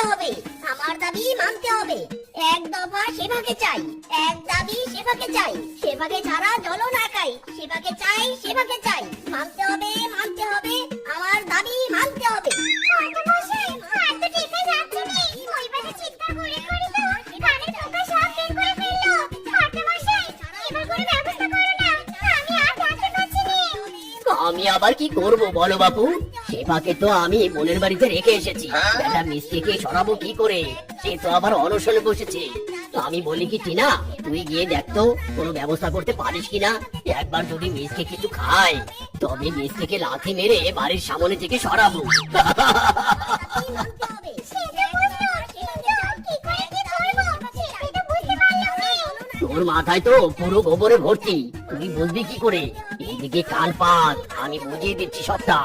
হবে, আমার দাবি মানতে হবে। এক দফা সেবাকে চাই, এক দাবি সেবাকে চাই, সেবাকে ছাড়া জল না খাই, সেবাকে চাই, সেবাকে চাই, মানতে হবে, মানতে হবে, আমার দাবি মানতে হবে। আমি আবার কি করব বলো বাপু, সেবাকে তো আমি বোনের বাড়িতে রেখে এসেছি, বেটা মিষ্টিকে সরাবো কি করে, সে তো আবার অনশনে বসেছে। তো আমি বলি কি টিনা, তুই গিয়ে দেখ তো কোনো ব্যবস্থা করতে পারিস কিনা। একবার যদি মিষ্টি কিছু খায় তবে মিষ্টিকে লাথি মেরে বাড়ির সামনে থেকে সরাবো। তোর মাথায় তো পুরো গোবরে ভর্তি, তুই বুঝবি কি করে। এদিকে কান পাত, আমি বুঝিয়ে দিচ্ছি সবটা।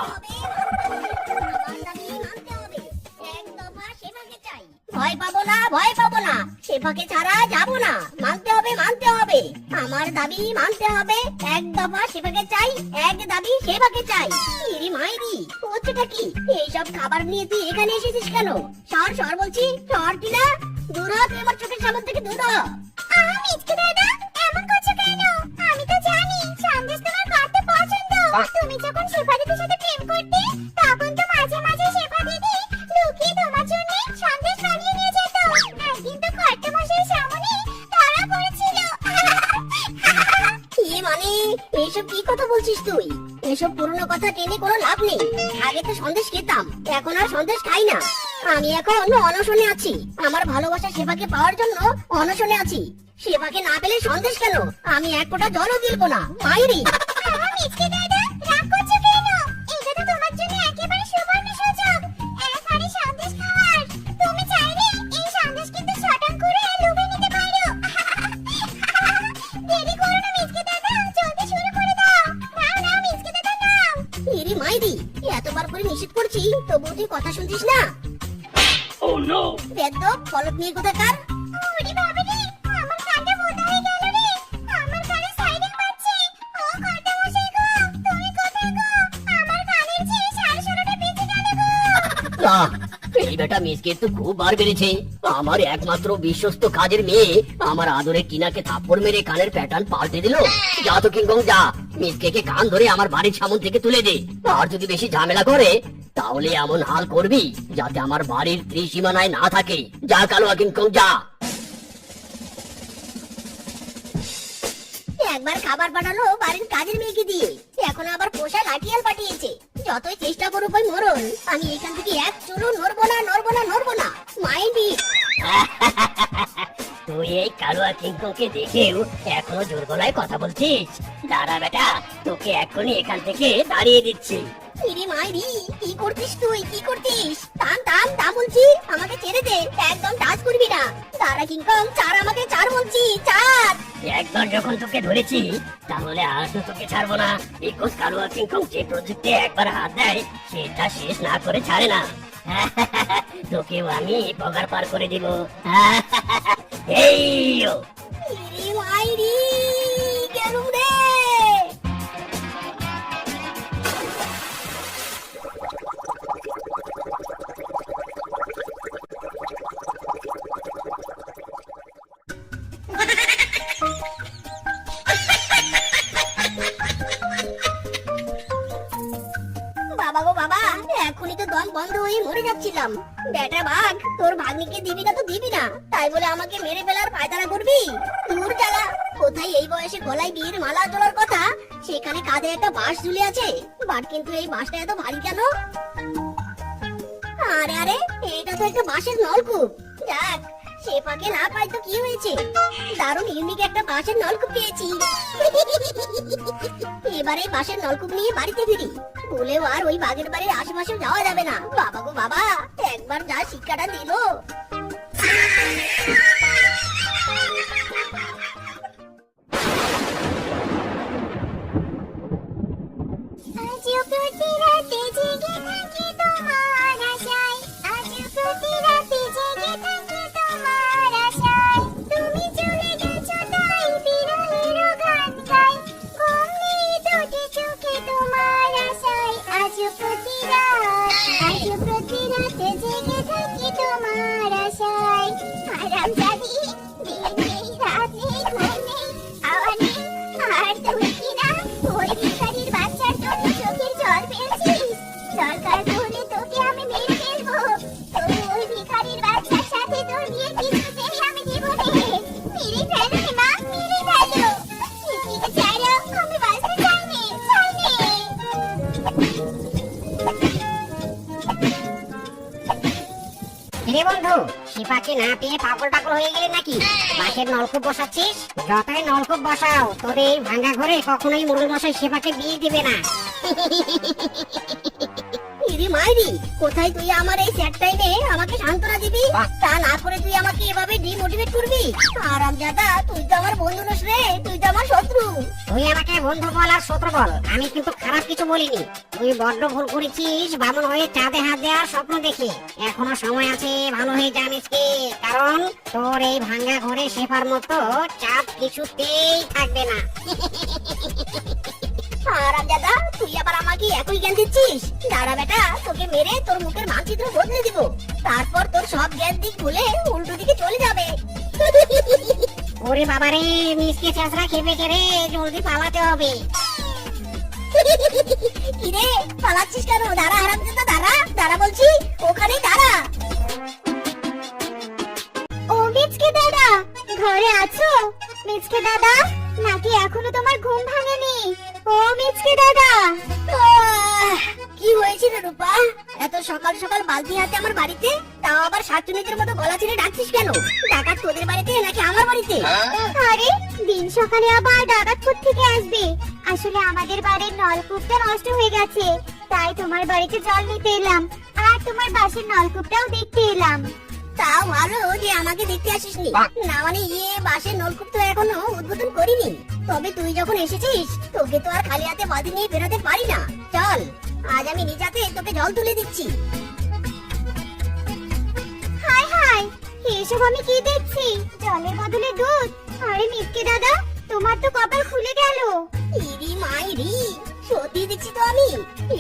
ভয় পাবো না, ভয় পাবো না, সেবাকে ছাড়া যাবো না, মানতে হবে, মানতে হবে, আমার দাবি মানতে হবে। এক দফা সেবাকে চাই, এক দাবি সেবাকে চাই। ইরি মাইরি, হচ্ছেটা কি? এইসব খাবার নিয়ে তুই এখানে এসেছিস কেন? সর সর বলছি, সর টিনা, দূর হ, তুই আমার চোখের সামনে থেকে দূর হ। মিচকে দাদা, এমন করছো কেন? আমি তো জানি সন্দেশ তোমার কত পছন্দ। তুমি যখন শেফা দিদির সাথে প্রেম করতে, তখন তো মাঝে মাঝে শেফা দিদি লুকিয়ে তোমার জন্য সন্দেশ বানিয়ে নিয়ে যেত। একদিন তো কর্তামশাইয়ের সামনে ধরা পড়েছিল। কি মানে, এইসব কি কথা বলছিস তুই? এসব পুরনো কথা টেনে কোনো লাভ নেই। আগে তো সন্দেশ খেতাম, এখন আর সন্দেশ খাই না। আমি এখন অনশনে আছি, আমার ভালোবাসা সেবাকে পাওয়ার জন্য অনশনে আছি। সেবাকে না পেলে সন্দেশ কেন? আমি এক ফোঁটা জলও গিলবো না, মাইরি। মিচকে দাদা, রাগ করছো কেন? এটা তো তোমার জন্য একেবারে সুবর্ণ সুযোগ, এক হাঁড়ি সন্দেশ খাওয়ার। তুমি চাইলে এই সন্দেশ কিন্তু শটাং করে লুবে নিতে পারো। দেরি করো না মিচকে দাদা, জলদি শুরু করে দাও। নাও নাও মিচকে দাদা নাও। ইরি মাইরি, এতবার করে নিষেধ করছি তবু তুই কথা শুনছিস না। Oh no! বেদ্যপ ফলক নিয়ে কোথাকার। ওরে বাবা রে, আমার কানটা বন্ধ হয়ে গেল রে, আমার কানে সাইরেন বাজছে। ও কর্তামশাই গো, তুমি কোথায় গো? আমার কানের যে সারসরটা বেঁচে গেল গো। এই বেটা মিসকে তো খুব বার বেড়েছে। আমার একমাত্র বিশ্বস্ত কাজের মেয়ে আমার আদরে টিনাকে থাপ্পড় মেরে কানের প্যাটার্ন পাল্টে দিল। যা তো কিংকং যা, মিসকে কান ধরে আমার বাড়ির সামনে থেকে তুলে দে। আর যদি বেশি ঝামেলা করে তাহলে এমন হাল করবি যাতে আমার বাড়ির ত্রিসীমানায় না থাকে। যা কালোয়া কিংকং যা। একবার খাবার পাঠালো বাড়ির কাজের মেয়েকে দিয়ে, এখন আবার পোষা লাঠিয়াল পাঠিয়েছে। যতই চেষ্টা করুক ওই মরণ, আমি এখান থেকে এক চুলো নড়বো না, নড়বো না, নড়বো না। মাইন্ডি। তুই এই কালোয়া কিংকংকে দেখেও এখনো জোর গলায় কথা বলছিস? দাঁড়া বেটা, তোকে এখনই এখান থেকে তাড়িয়ে দিচ্ছি। ইরে মাইরি, কি করছিস তুই, কি করছিস? থাম থাম থাম বলছি, আমাকে ছেড়ে দে, একদম টাচ করবি না। দাঁড়া কিংকং, ছাড় আমাকে, ছাড় বলছি, ছাড়। একবার যখন তোকে ধরেছি তাহলে আর তো তোকে ছাড়বো না। বিকজ কালুয়া কিংকং যে প্রজেক্টে একবার হাত দেয় সেটা শেষ না করে ছাড়ে না। তোকেও আমি পগার পার করে দিব। এইও ইরে মাইরি, গেলুম রে। বাবা গো বাবা, এখনই তো দম বন্ধ হয়ে মরে যাচ্ছিলাম। বেটা বাঘ, তোর ভাগ্নিকে দিবি না তো দিবি না, তাই বলে আমাকে মেরে ফেলার পায়তারা করবি? দূর জ্বালা, কোথায় এই বয়সে গলায় বিয়ের মালা জোড়ার কথা, সেখানে কাঁধে একটা বাঁশ ঝুলে আছে। বাট কিন্তু এই বাঁশটা এত ভারী কেন? আরে আরে, এটা তো একটা বাঁশের নলকূপ। যাক, শেফাকে না পাই তো কি হয়েছে, দারুণ ইউনিক একটা বাঁশের নলকূপ পেয়েছি। এবারে বাঁশের নলকূপ নিয়ে বাড়িতে ফিরি, বলেও আর ওই বাগের বাড়ির আশেপাশে যাওয়া যাবে না। বাবা গো বাবা, একবার যা শিক্ষাটা দিল। আজও প্রতি রাতে জেগে থাকি তোমার আশায়, আজও প্রতি রাতে জেগে থাকি তোমার আশায়। তুমি চলে গেছো তাই বিরহেরও গান গাই, ঘুম নেই দুটি চোখে তোমার আশায়। আজও প্রতি রাতে জেগে থাকি তোমার হারামজাদি, দিন নেই, রাত নেই, ঘুম নেই, খাওয়া নেই, আর তুই কিনা ওই ভিখারির বাচ্চার জন্য চোখের জল ফেলছিস। দরকার হলে তোকে আমি মেরে ফেলবো। তবু ওই ভিখারির বাচ্চার সাথে তোর বিয়ে কিছুতেই আমি দিব না। মেরে ফেলো রে মা, মেরে ফেলো। মিষ্টিকে ছাড়ো, আমি বাঁচতে চাই নে, চাই নে। কিরে বন্ধু, শিপাকে না পেয়ে পাগল টাগল হয়ে গেলি নাকি? বাঁশের নলকূপ বসাচ্ছিস? যতই নলকূপ বসাও, তোর এই ভাঙা ঘরে কখনোই মোড়ল মশাই শিপাকে বিয়ে দিবে না। ইরি মাইরি, কোথায় তুই আমার এই স্যাড টাইমে আমাকে সান্ত্বনা দিবি? তা না করে তুই আমাকে এভাবে ডিমোটিভেট করবি? আরামজাদা, তুই তো আমার বন্ধু নস রে, তুই তো আমার শত্রু। তুই আমাকে বন্ধু বল আর শত্রু বল, আমি কিন্তু খারাপ কিছু বলিনি। তুই বড্ড ভুল করেছিস বামন হয়ে চাঁদে হাত দেওয়ার স্বপ্ন দেখে। এখনো সময় আছে, ভালো হয়ে জানিস কি, কারণ তোর এই ভাঙা ঘরে শেফার মতো চাঁদ কিছুতেই থাকবে না। আরামজাদা, তুই আবার আমাকে একই জ্ঞান দিচ্ছিস? দাঁড়া বেটা, তোকে মেরে তোর মুখের মানচিত্র বদলে দিব। তারপর তোর সব জ্ঞান দিক ভুলে উল্টো দিকে চলে যাবে। ওরে বাবারে, মিসকে ছেঁচড়া খেপে কে রে, জলদি পালাতে হবে। কিরে, পালাচ্ছিস কেন? দাঁড়া হারামজাদা, দাঁড়া, দাঁড়া বলছি, ওখানেই দাঁড়া। ও মিচকে দাদা, ঘরে আছো? মিচকে দাদা, নাকি এখনো তোমার ঘুম ভাঙেনি? ও মিচকে দাদা। কি হয়েছে রে রূপা? এত সকাল সকাল বালতি হাতে আমার বাড়িতে, তাও আবার শাকচুনিদের মতো গলা ছেড়ে ডাকছিস কেন? ডাকাত তোদের বাড়িতে নাকি আমার বাড়িতে? আরে, দিন সকালে আবার ডাকাত থেকে আসবে? আসলে আমাদের বাড়ির নলকূপটা নষ্ট হয়ে গেছে, তাই তোমার বাড়িতে জল নিতে এলাম, আর তোমার বাসের নলকূপটাও দেখতে এলাম। তাও ভালো যে আমাকে দেখতে আসিসনি। না মানে বাসের নলকূপ তো এখনো উদ্বোধন করিনি। তবে তুই যখন এসেছিস, তোকে তো আর খালি হাতে বালতি নিয়ে বেরোতে পারি না। চল, আজ আমি নিজ হাতে তোকে জল তুলে দিচ্ছি। হাই হাই, এসব আমি কি দেখছি? জলের বদলে দুধ? আরে মিসকে দাদা, তোমার তো কপাল খুলে গেল। ইরি মাইরি, সত্যি দেখছি তো আমি।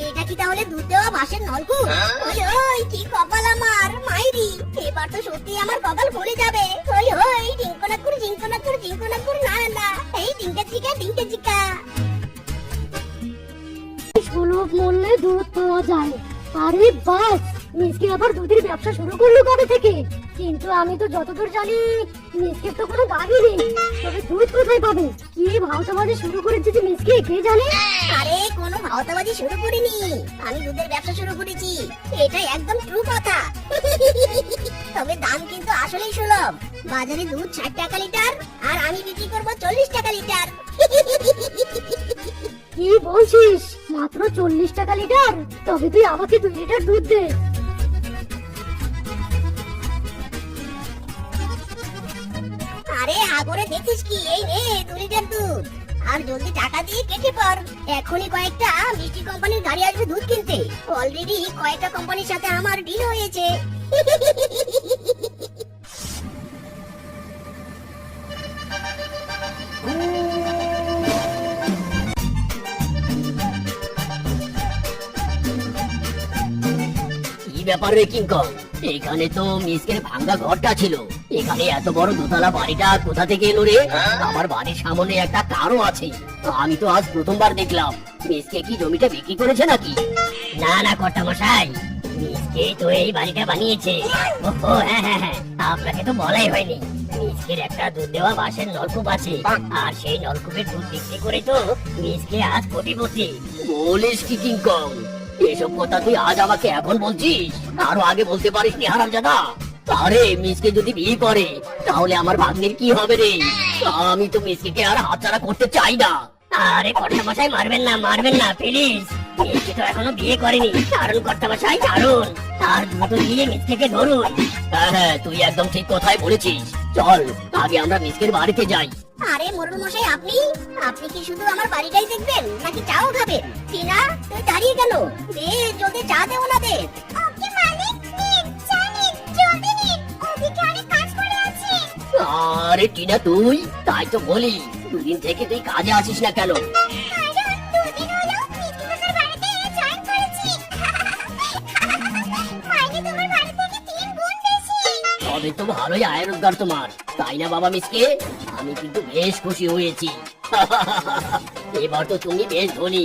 এটা কি তাহলে দুধ দেওয়া বাসের নলকূপ? ওই ওই, কি কপাল আমার মাইরি, এবার তো সত্যি আমার কপাল খুলে যাবে। ওই ওই, টিঙ্কনাকুর জিঙ্কনাকুর জিঙ্কনাকুর, না না, এই টিঙ্কা চিকা টিঙ্কা চিকা। সুলভ মূল্যে দুধ পাওয়া যায়। আরে বাস, মিসকে আবার দুধের ব্যবসা শুরু করলো কবে থেকে? কিন্তু আমি তো যতদূর জানি মিসকে তো কোনো দাবি নেই, তবে দুধ কোথায় পাবে? কি ভাওতাবাজি শুরু করেছে যে মিসকে, কে জানে? আরে কোনো ভাওতাবাজি শুরু করিনি, আমি দুধের ব্যবসা শুরু করেছি, এটা একদম ট্রু কথা। তবে দাম কিন্তু আসলেই সুলভ। বাজারে দুধ 60 টাকা লিটার, আর আমি বিক্রি করবো 40 টাকা লিটার। কি বলছিস? মাত্র 40 টাকা লিটার? তবে তুই আমাকে 2 লিটার দুধ দে। আরে আগরে দেখিস কি, এই নে 2 লিটার দুধ। আর জলদি টাকা দিয়ে কেটে পড়, এখনই কয়েকটা মিষ্টি কোম্পানির গাড়ি আসবে দুধ কিনতে। অলরেডি কয়েকটা কোম্পানির সাথে আমার ডিল হয়েছে। কি ব্যাপার রে কিংকং? এখানে তো মিসকের ভাঙ্গা ঘরটা ছিল, এখানে এত বড় দোতলা বাড়িটা কোথা থেকে এলো রে? আমার বাড়ির সামনে একটা কারও আছে, আমি তো আজ প্রথমবার দেখলাম। মিসকে কি জমিটা বিক্রি করেছে নাকি? না না কর্তা মশাই, মিসকে তো এই বাড়িটা বানিয়েছে। ওহো, হ্যাঁ হ্যাঁ হ্যাঁ, আপনাকে তো বলাই হয়নি। মিসকের একটা দুধ দেওয়া বাঁশের নলকূপ আছে, আর সেই নলকূপের দুধ বিক্রি করে তো মিসকে আজ কোটিপতি। বলিস কি কিংকং? এসব কথা তুই আজ আমাকে এখন বলছিস, আরো আগে বলতে পারিসনি হারামজাদা? আরে মিসকে যদি বিয়ে করে তাহলে আমার ভাগ্নের কি হবে রে? আমি তো মিসকে আর হাতছাড়া করতে চাই না। আরে কর্তামশাই, মারবেন না মারবেন না প্লিজ, মিসকে তো এখনো বিয়ে করেনি। ছাড়ুন কর্তামশাই, ছাড়ুন, আর দ্রুত গিয়ে মিসকে ধরুন। হ্যাঁ হ্যাঁ, তুই একদম ঠিক কথাই বলেছিস। চল আগে আমরা মিসকের বাড়িতে যাই। আরে মোড়ল মশাই, আপনি আপনি কি শুধু আমার বাড়িটাই দেখবেন নাকি চাও খাবেন? টিনা, তুই দাঁড়িয়ে কেন? দে, জলদি চা দে ওনাদের। ওকে মালিক, নিন চা নিন, জলদি নিন, ওদিকে অনেক কাজ পড়ে আছে। আরে টিনা, তুই? তাই তো বলি, দুদিন থেকে তুই কাজে আসিস না কেন? কারণ দুদিন হলো মিষ্টি কাকার বাড়িতে জয়েন করেছি। মাইনে তোমার বাড়ি থেকে 3 গুণ বেশি। তবে তো ভালোই আয় রোজগার তোমার, তাই না বাবা মিসকে? আমি কিন্তু বেশ খুশি হয়েছি। এবার তো তুমি বেশ ধনী।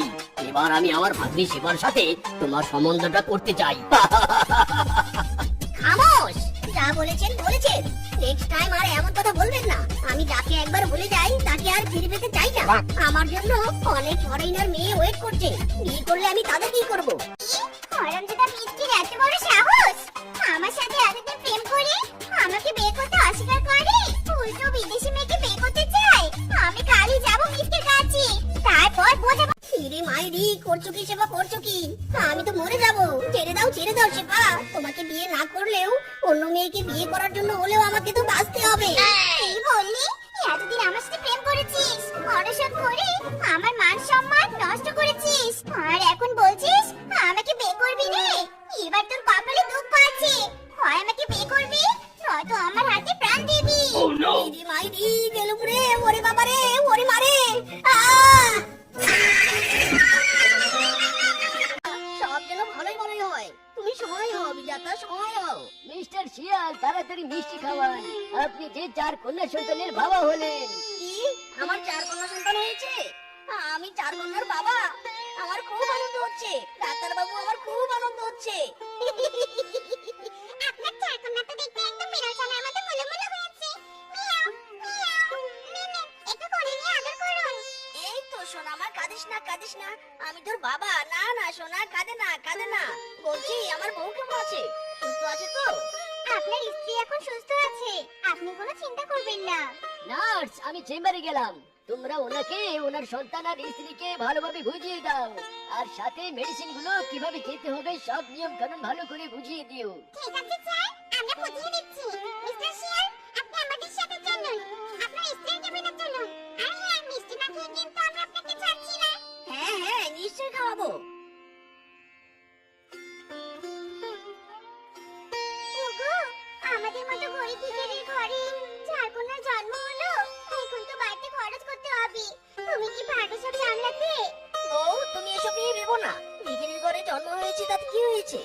এবার আমি আমার ভাগ্নি শিবার সাথে তোমার সম্বন্ধটা করতে চাই। খামোশ, যা বলেছেন বলেছেন। নেক্সট টাইম আর এমন কথা বলবেন না। আমি যাকে একবার ভুলে যাই তাকে আর ফিরে পেতে চাই না। আমার জন্য অনেক ফরেনার মেয়ে ওয়েট করছে, বিয়ে করলে আমি তাদের কি করব? হারামজাদা মিষ্টির এত বড় সাহস! আমার সাথে এতদিন প্রেম করে আমাকে বিয়ে করতে অস্বীকার করে, উল্টো বিদেশি মেয়েকে বিয়ে করতে চায়। আমি কালই যাব মিষ্টির কাছে, তারপর বোঝাবো। ইরে মাইরি, করছো কি সেবা, করছো কি? আমি তো মরে যাব। ছেড়ে দাও সেবা। তোমাকে বিয়ে না করলেও অন্য মেয়েকে বিয়ে করার জন্য হলেও আমাকে তো বাঁচতে হবে। এই বললি এতদিন আমার সাথে প্রেম করেছিস, অনশন করে আমার মান সম্মান নষ্ট করেছিস, আর এখন বলছিস আমাকে বিয়ে করবি রে? এবার তোর কপালে দুঃখ আছে, হয় আমাকে বিয়ে করবি নয়তো আমার হাতে প্রাণ দিবি। ইরে মাইরি, গেলুম রে, ওরে বাবা রে, ওরে মারে। আহ! সব যেন ভালোই ভালোই হয়। তুমি সহায় হও বিধাতা, সহায় হও। মিস্টার শিয়াল, তাড়াতাড়ি মিষ্টি খাওয়ান। আপনি যে 4 কন্যা সন্তানের বাবা হলেন। কি? আমার 4 কন্যা সন্তান হয়েছে? আমি 4 কন্যার বাবা। আমার খুব আনন্দ হচ্ছে ডাক্তার বাবু, আমার খুব আনন্দ হচ্ছে। আপনার চার কন্যা তো দেখতে একদম বিড়াল ছানার মতো মুলমুল হয়েছে। মিয়াও মিয়াও, নিন একটু করে নিয়ে আদর করুন। এই তো সোনা আমার, কাঁদিস না। আমি তোর বাবা। না না সোনা, কাঁদে না। বলছি আমার বউ কেমন আছে? সুস্থ আছে তো? আপনার স্ত্রী এখন সুস্থ আছে, আপনি কোনো চিন্তা করবেন না। নার্স, আমি চেম্বারে গেলাম। তোমরা ওনাকে, ওনার সন্তান আর স্ত্রীকে ভালোভাবে বুঝিয়ে দাও, আর সাথে মেডিসিন গুলো কিভাবে খেতে হবে সব নিয়ম কানুন ভালো করে বুঝিয়ে দিও। ঠিক আছে স্যার, আমরা বুঝিয়ে দিচ্ছি। মিস্টার শিয়াল, আপনি আমাদের সাথে চলুন, আপনার স্ত্রীকে বিনা চলুন। আর হ্যাঁ, মিষ্টি না খেয়ে কিন্তু আমরা আপনাকে ছাড়ছি না। হ্যাঁ, নিশ্চয়ই খাওয়াবো। ওগো, আমাদের মতো গরিব ভিখারির ঘরে চার কন্যার জন্ম হলো, এখন তো বাড়িতে খরচ করতে হবে। তুমি কি পারবে সব সামলাতে? বউ, তুমি এসব নিয়ে ভেবো না। ভিখিরির ঘরে জন্ম হয়েছে তাতে কি হয়েছে?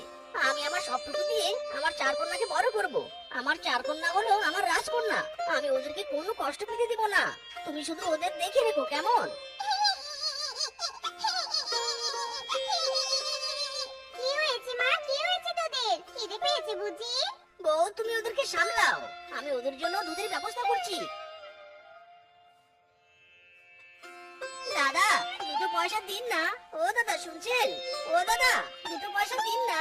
আমি আমার সবটুকু দিয়ে আমার 4 কন্যাকে বড় করব। আমার 4 কন্যা হলো আমার রাজকন্যা। আমি ওদেরকে কোনো কষ্ট পেতে দেব না। তুমি শুধু ওদের দেখে রেখো, কেমন? কি হয়েছে মা, কি হয়েছে তোদের? খিদে পেয়েছে বুঝি? বউ, তুমি ওদেরকে সামলাও, আমি ওদের জন্য দুধের ব্যবস্থা করছি। দাদা, 2 পয়সা দিন না। ও দাদা, শুনছেন? ও দাদা, 2 পয়সা দিন না।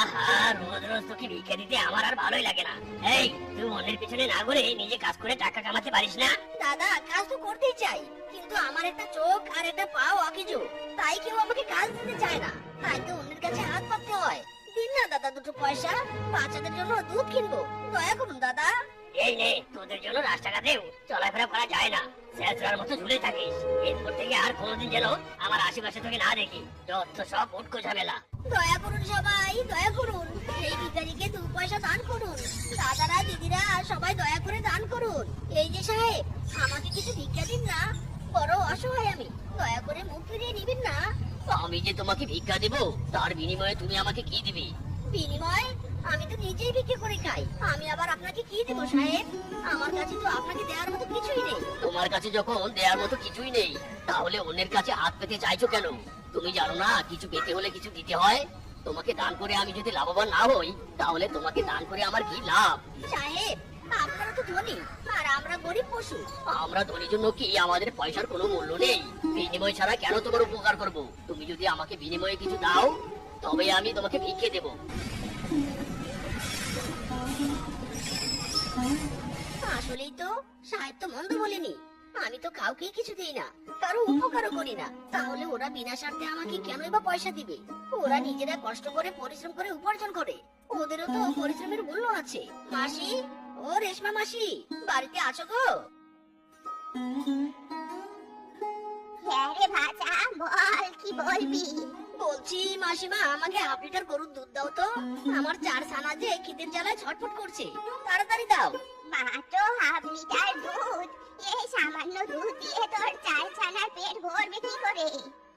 আহা, রোজ রোজ তোকে ভিক্ষা দিতে আমার আর ভালোই লাগে না। এই, তুই অন্যের পিছনে না ঘুরে নিজে কাজ করে টাকা কামাতে পারিস না? দাদা, কাজ তো করতেই চাই, কিন্তু আমার একটা চোখ আর একটা পা অকেজো, তাই কেউ আমাকে কাজ দিতে চায় না। তাই তো অন্যের কাছে হাত পাততে হয়। দিন না দাদা 2 পয়সা, বাচ্চাদের জন্য দুধ কিনবো। দয়া করুন দাদা। এই নে, তোদের জন্য রাস্তাঘাটেও চলাফেরা করা যায় না, শেষরার মতো ঝুলে থাকিস। এরপর থেকে আর কোনোদিন যেন আমার আশেপাশে তোকে না দেখি। যত সব উটকো ঝামেলা। দয়া করুন সবাই, দয়া করুন। এই ভিখারিকে 2 পয়সা দান করুন। দাদারা, দিদিরা, সবাই দয়া করে দান করুন। এই যে সাহেব, আমাকে কিছু ভিক্ষা দিন না, বড় অসহায় আমি। দয়া করে মুখ ফিরিয়ে নিবেন না। আমি যে তোমাকে ভিক্ষা দেব, তার বিনিময়ে তুমি আমাকে কি দিবে? বিনিময়? আমি তো নিজেই বিক্রি করে খাই, আমি আবার আপনাকে কি দেবো সাহেব? আমার কাছে তো আপনাকে দেওয়ার মতো কিছুই নেই। তোমার কাছে যখন দেওয়ার মতো কিছুই নেই, তাহলে অন্যের কাছে হাত পেতে চাইছো কেন? তুমি জানো না কিছু পেতে হলে কিছু দিতে হয়? তোমাকে দান করে আমি যদি লাভবান না হই, তাহলে তোমাকে দান করে আমার কি লাভ? সাহেব, আপনারা তো ধনী আর আমরা গরিব পশু। আমরা ধনীর জন্য কি আমাদের পয়সার কোনো মূল্য নেই? বিনিময় ছাড়া কেন তোমার উপকার করব? তুমি যদি আমাকে বিনিময়ে কিছু দাও, তবে আমি তোমাকে ভিক্ষে দেব। আসলেই তো সাহেব তো মন্দ বলেনি। আমি তো কাউকে কিছু দিই না, কারো উপকারও করি না। তাহলে ওরা বিনা স্বার্থে আমাকে কেনই বা পয়সা দিবে? ওরা নিজেরা কষ্ট করে পরিশ্রম করে উপার্জন করে, ওদেরও তো পরিশ্রমের মূল্য আছে। মাসি, ও রেশমা মাসি, বাড়িতে আছো গো? হ্যাঁ রে ভাজা, বল কি বলবি? বলছি মাসিমা, আমাকে 1/2 লিটার গরুর দুধ দাও তো। আমার 4 ছানা যে খিদের জ্বালায় ছটফট করছে, তাড়াতাড়ি দাও। মাত্র 1/2 লিটার দুধ? এই সামান্য দুধ দিয়ে তোর 4 ছানার পেট ভরবে কি করে?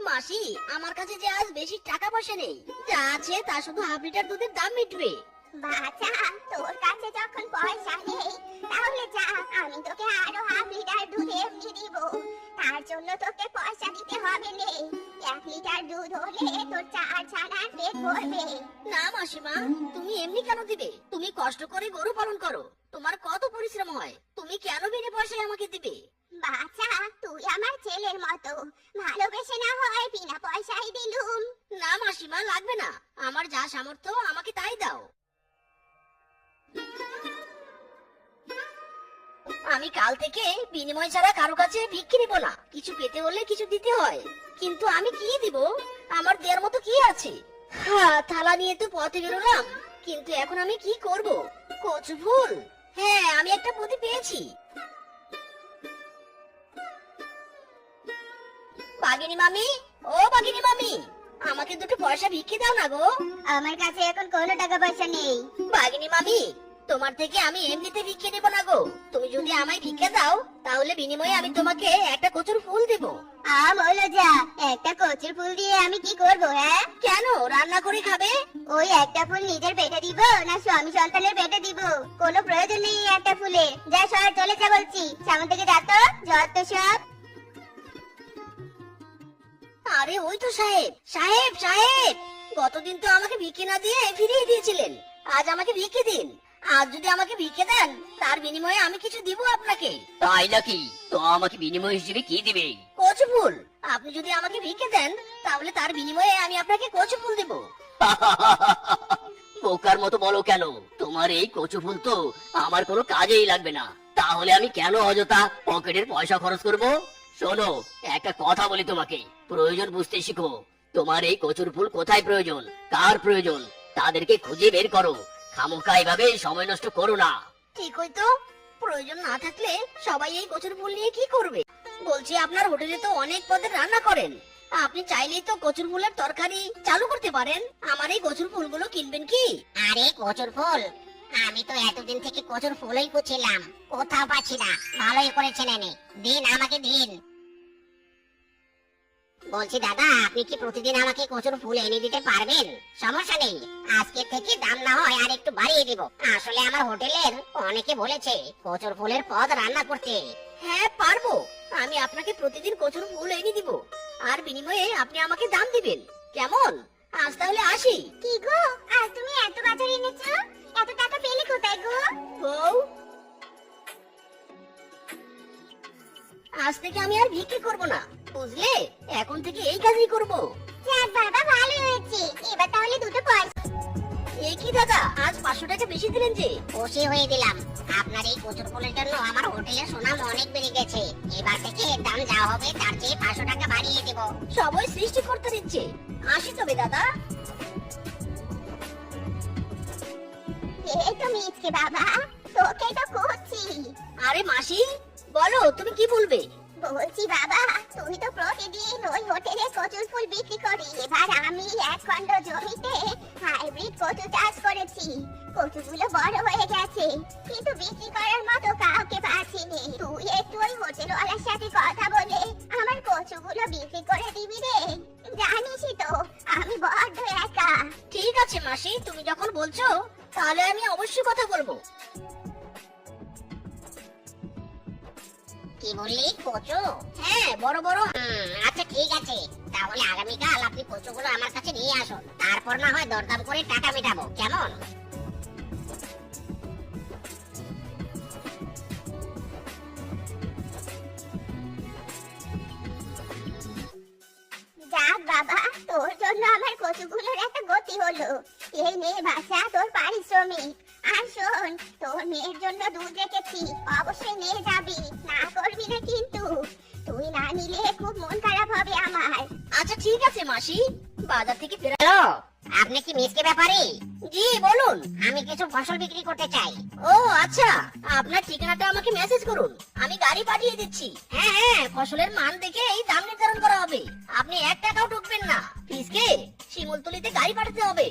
মাসি, আমার কাছে যে আজ বেশি টাকা পয়সা নেই, যা আছে তা শুধু 1/2 লিটার দুধের দাম মিটবে। বাছা, তোর কাছে যখন পয়সা নেই তাহলে যা, আমি তোকে আরো হাফ লিটার দুধ এমনি দিব। তার জন্য তোকে পয়সা দিতে হবে নে। 1 লিটার দুধ হলে তোর 4 ছানার পেট ভরবে। না মাসিমা, তুমি এমনি কেন দিবে? তুমি কষ্ট করে গরু পালন করো, তোমার কত পরিশ্রম হয়, তুমি কেন বিনা পয়সায় আমাকে দিবে? বাছা, তুই আমার ছেলের মতো, ভালোবেসে না হয় বিনা পয়সায় দিলুম। না মাসিমা, লাগবে না, আমার যা সামর্থ্য আমাকে তাই দাও। আমি কাল থেকে বিনিময় ছাড়া কারো কাছে ভিক্ষে নিব না। কিছু পেতে হলে কিছু দিতে হয়, কিন্তু আমি কি দিব? আমার দেওয়ার মতো কি আছে? হ্যাঁ, থালা নিয়ে তো পথে বেরোলাম, কিন্তু এখন আমি কি করব? কচু ফুল, হ্যাঁ আমি একটা পুঁতি পেয়েছি। বাগিনী মামি, ও বাগিনী মামি, আমাকে দুটো পয়সা ভিক্ষে দাও না গো। আমার কাছে এখন কোনো টাকা পয়সা নেই। বাগিনী মামি, তোমার থেকে আমি এমনিতে ভিক্ষে দেব না গো। তুমি যদি আমায় ভিক্ষে দাও তাহলে বিনিময়ে আমি তোমাকে একটা কচুর ফুল দেব। বলো যা, একটা কচুর ফুল দিয়ে আমি কি করব? হ্যাঁ, কেন, রান্না করে খাবে? ওই একটা ফুল নিজের পেটে দিব না স্বামী সন্তানের পেটে দিব? কোনো প্রয়োজন নেই এই একটা ফুলের। যা শহর চলে যা বলছি, সামনে থেকে যা তো, যত সব। আরে ওই তো সাহেব, সাহেব সাহেব, গতদিন তো আমাকে ভিক্ষে না দিয়ে ফিরিয়ে দিয়েছিলেন, আজ আমাকে ভিক্ষে দিন। আজ যদি আমাকে ভিক্ষে দেন তার বিনিময়ে আমি কিছু দিব আপনাকে। তাই নাকি? তো আমাকে বিনিময় হিসেবে কি দিবে? কচু ফুল। আপনি যদি আমাকে ভিক্ষে দেন তাহলে তার বিনিময়ে আমি আপনাকে কচু ফুল দেব। বোকার মতো বলো কেন? তোমার এই কচু ফুল তো আমার কোনো কাজেই লাগবে না, তাহলে আমি কেন অযথা পকেটের পয়সা খরচ করব? শোনো, একটা কথা বলি তোমাকে, প্রয়োজন বুঝতে শিখো। তোমার এই কচুর ফুল কোথায় প্রয়োজন, কার প্রয়োজন, তাদেরকে খুঁজে বের করো। খামোখা এভাবে সময় নষ্ট করো না। ঠিক হই তো, প্রয়োজন না থাকলে সবাই এই কচুর ফুল নিয়ে কি করবে? বলছি, আপনার হোটেলে তো অনেক পদের রান্না করেন, আপনি চাইলেই তো কচুর ফুলের তরকারি চালু করতে পারেন। আমার এই কচুর ফুলগুলো কিনবেন কি? আরে কচুর ফুল, আমি তো এতদিন থেকে কচুর ফুলই খুঁজছিলাম, কোথাও পাচ্ছি না। ভালোই করেছেন এনে দিন, আমাকে দিন। বলছি দাদা, আপনি কি প্রতিদিন আমাকে কচুর ফুল এনে দিতে পারবেন? সমস্যা নেই, আজকে থেকে দাম না হয় আর একটু বাড়িয়ে দিব। আসলে আমার হোটেলের অনেকে বলেছে কচুর ফুলের পদ রান্না করতে। হ্যাঁ পারবো, আমি আপনাকে প্রতিদিন কচুর ফুল এনে দিব, আর বিনিময়ে আপনি আমাকে দাম দিবেন, কেমন? আজ তাহলে আসি। কি গো, আজ তুমি এত বাজার এনেছো? এত টাকা পেলে কোথায় গো? বউ, আজ থেকে আমি আর ভিক্ষে করব না, বুঝলে? এখন থেকে এই কাজই করব। যাক বাবা, ভালো হয়েছে। এবার তাহলে দুটো পয়সা। এ কি দাদা, আজ 500 টাকা বেশি দিলেন যে? খুশি হয়ে দিলাম, আপনার এই কচুর ফুলের জন্য আমার হোটেলের সুনাম অনেক বেড়ে গেছে। এবার থেকে দাম যা হবে তার চেয়ে 500 টাকা বাড়িয়ে দেব। সবাই সৃষ্টিকর্তা দিচ্ছে। আসি তবে দাদা। এই তো মিচকে বাবা, তোকে তো খুঁজছি। আরে মাসি, বলো তুমি কি বলবে? বলছি বাবা, তুই তো প্রতিদিন ওই হোটেলে কচুর ফুল বিক্রি করি। এবার আমি 1 খণ্ড জমিতে হাইব্রিড কচু চাষ করেছি। কচুগুলো বড় হয়ে গেছে, কিন্তু বিক্রি করার মতো কাউকে পাচ্ছিনি। তুই একটু ওই হোটেলওয়ালার সাথে কথা বলে আমার কচুগুলো বিক্রি করে দিবি রে। জানিসই তো আমি বড্ড একা। ঠিক আছে মাসি, তুমি যখন বলছো তাহলে আমি অবশ্যই কথা বলবো। কি বললি, কচু? হ্যাঁ, বড় বড়। আচ্ছা ঠিক আছে, তাহলে আগামীকাল আপনি কচুগুলো আমার কাছে নিয়ে আসুন, তারপর না হয় দরদাম করে টাকা মেটাবো, কেমন? যাক বাবা, তোর জন্য আমার কচুগুলোর একটা গতি হলো। এই নে বাছা তোর পারিশ্রমিক। আর শোন, তোর মেয়ের জন্য দুধ রেখেছি, অবশ্যই নিয়ে যাবি, না করবি না কিন্তু। তুই না নিলে খুব মন খারাপ হবে আমার। আচ্ছা ঠিক আছে মাসি, বাজার থেকে ফেরা। আপনি কি মিসকে ব্যাপারী? জি বলুন। আমি কিছু ফসল বিক্রি করতে চাই। ও আচ্ছা, আপনার ঠিকানাটা আমাকে মেসেজ করুন, আমি গাড়ি পাঠিয়ে দিচ্ছি। হ্যাঁ হ্যাঁ, ফসলের মান দেখে এই দাম নির্ধারণ করা হবে, আপনি 1 টাকাও ঢুকবেন না। ফিসকে শিমুলতলিতে গাড়ি পাঠাতে হবে।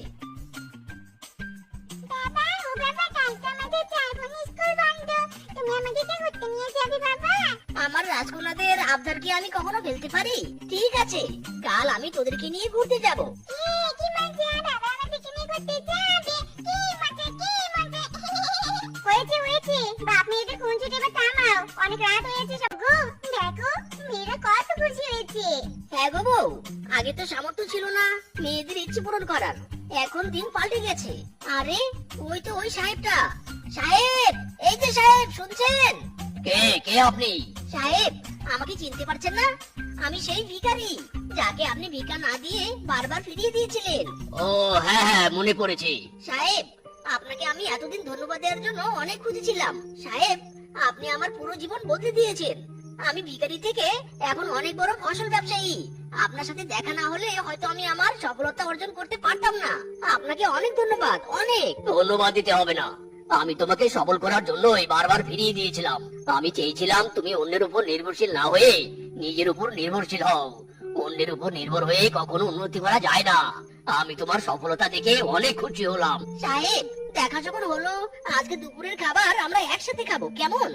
বাবা, ও বাবা, কালকে আমাদের 4 বোন স্কুল বন্ধ, তুমি আমাদেরকে ঘুরতে নিয়ে যাবে বাবা? আমার রাজকন্যাদের আবদার কি আমি কখনো ফেলতে পারি? ঠিক আছে, কাল আমি তোদেরকে নিয়ে ঘুরতে যাব। কি মজা, বাবা আমাদেরকে নিয়ে ঘুরতে যাবে, কি মজা কি মজা। হয়েছে অনেক রাত হয়েছে সব গো। দেখো মেয়েরা কত খুশি হয়েছে। হ্যাঁ গো বউ, আগে তো সামর্থ্য ছিল না মেয়েদের ইচ্ছে পূরণ করার, এখন দিন পাল্টে গেছে। আরে ওই তো ওই সাহেবটা। সাহেব, এই যে সাহেব, শুনছেন? কে কে আপনি? সাহেব, আমাকে চিনতে পারছেন না? আমি সেই ভিখারি যাকে আপনি ভিক্ষা না দিয়ে বারবার ফিরিয়ে দিয়েছিলেন। ও হ্যাঁ হ্যাঁ, মনে পড়েছে। সাহেব, আপনাকে আমি এতদিন ধন্যবাদ দেওয়ার জন্য অনেক খুঁজেছিলাম। সাহেব, আপনি আমার পুরো জীবন বদলে দিয়েছেন। আমি ভিখারি থেকে এখন অনেক বড় ফসল ব্যবসায়ী। আপনার সাথে দেখা না হলে হয়তো আমি আমার সফলতা অর্জন করতে পারতাম না। আপনাকে অনেক ধন্যবাদ, অনেক। ধন্যবাদ দিতে হবে না, আমি তোমাকে সফল করার জন্যই বারবার ফিরিয়ে দিয়েছিলাম। আমি চেয়েছিলাম তুমি অন্যের উপর নির্ভরশীল না হয়ে নিজের উপর নির্ভরশীল হও। অন্যের উপর নির্ভর হয়ে কখনো উন্নতি করা যায় না। আমি তোমার সফলতা দেখে অনেক খুশি হলাম। সাহেব, দেখা যখন হলো, আজকে দুপুরের খাবার আমরা একসাথে খাবো, কেমন?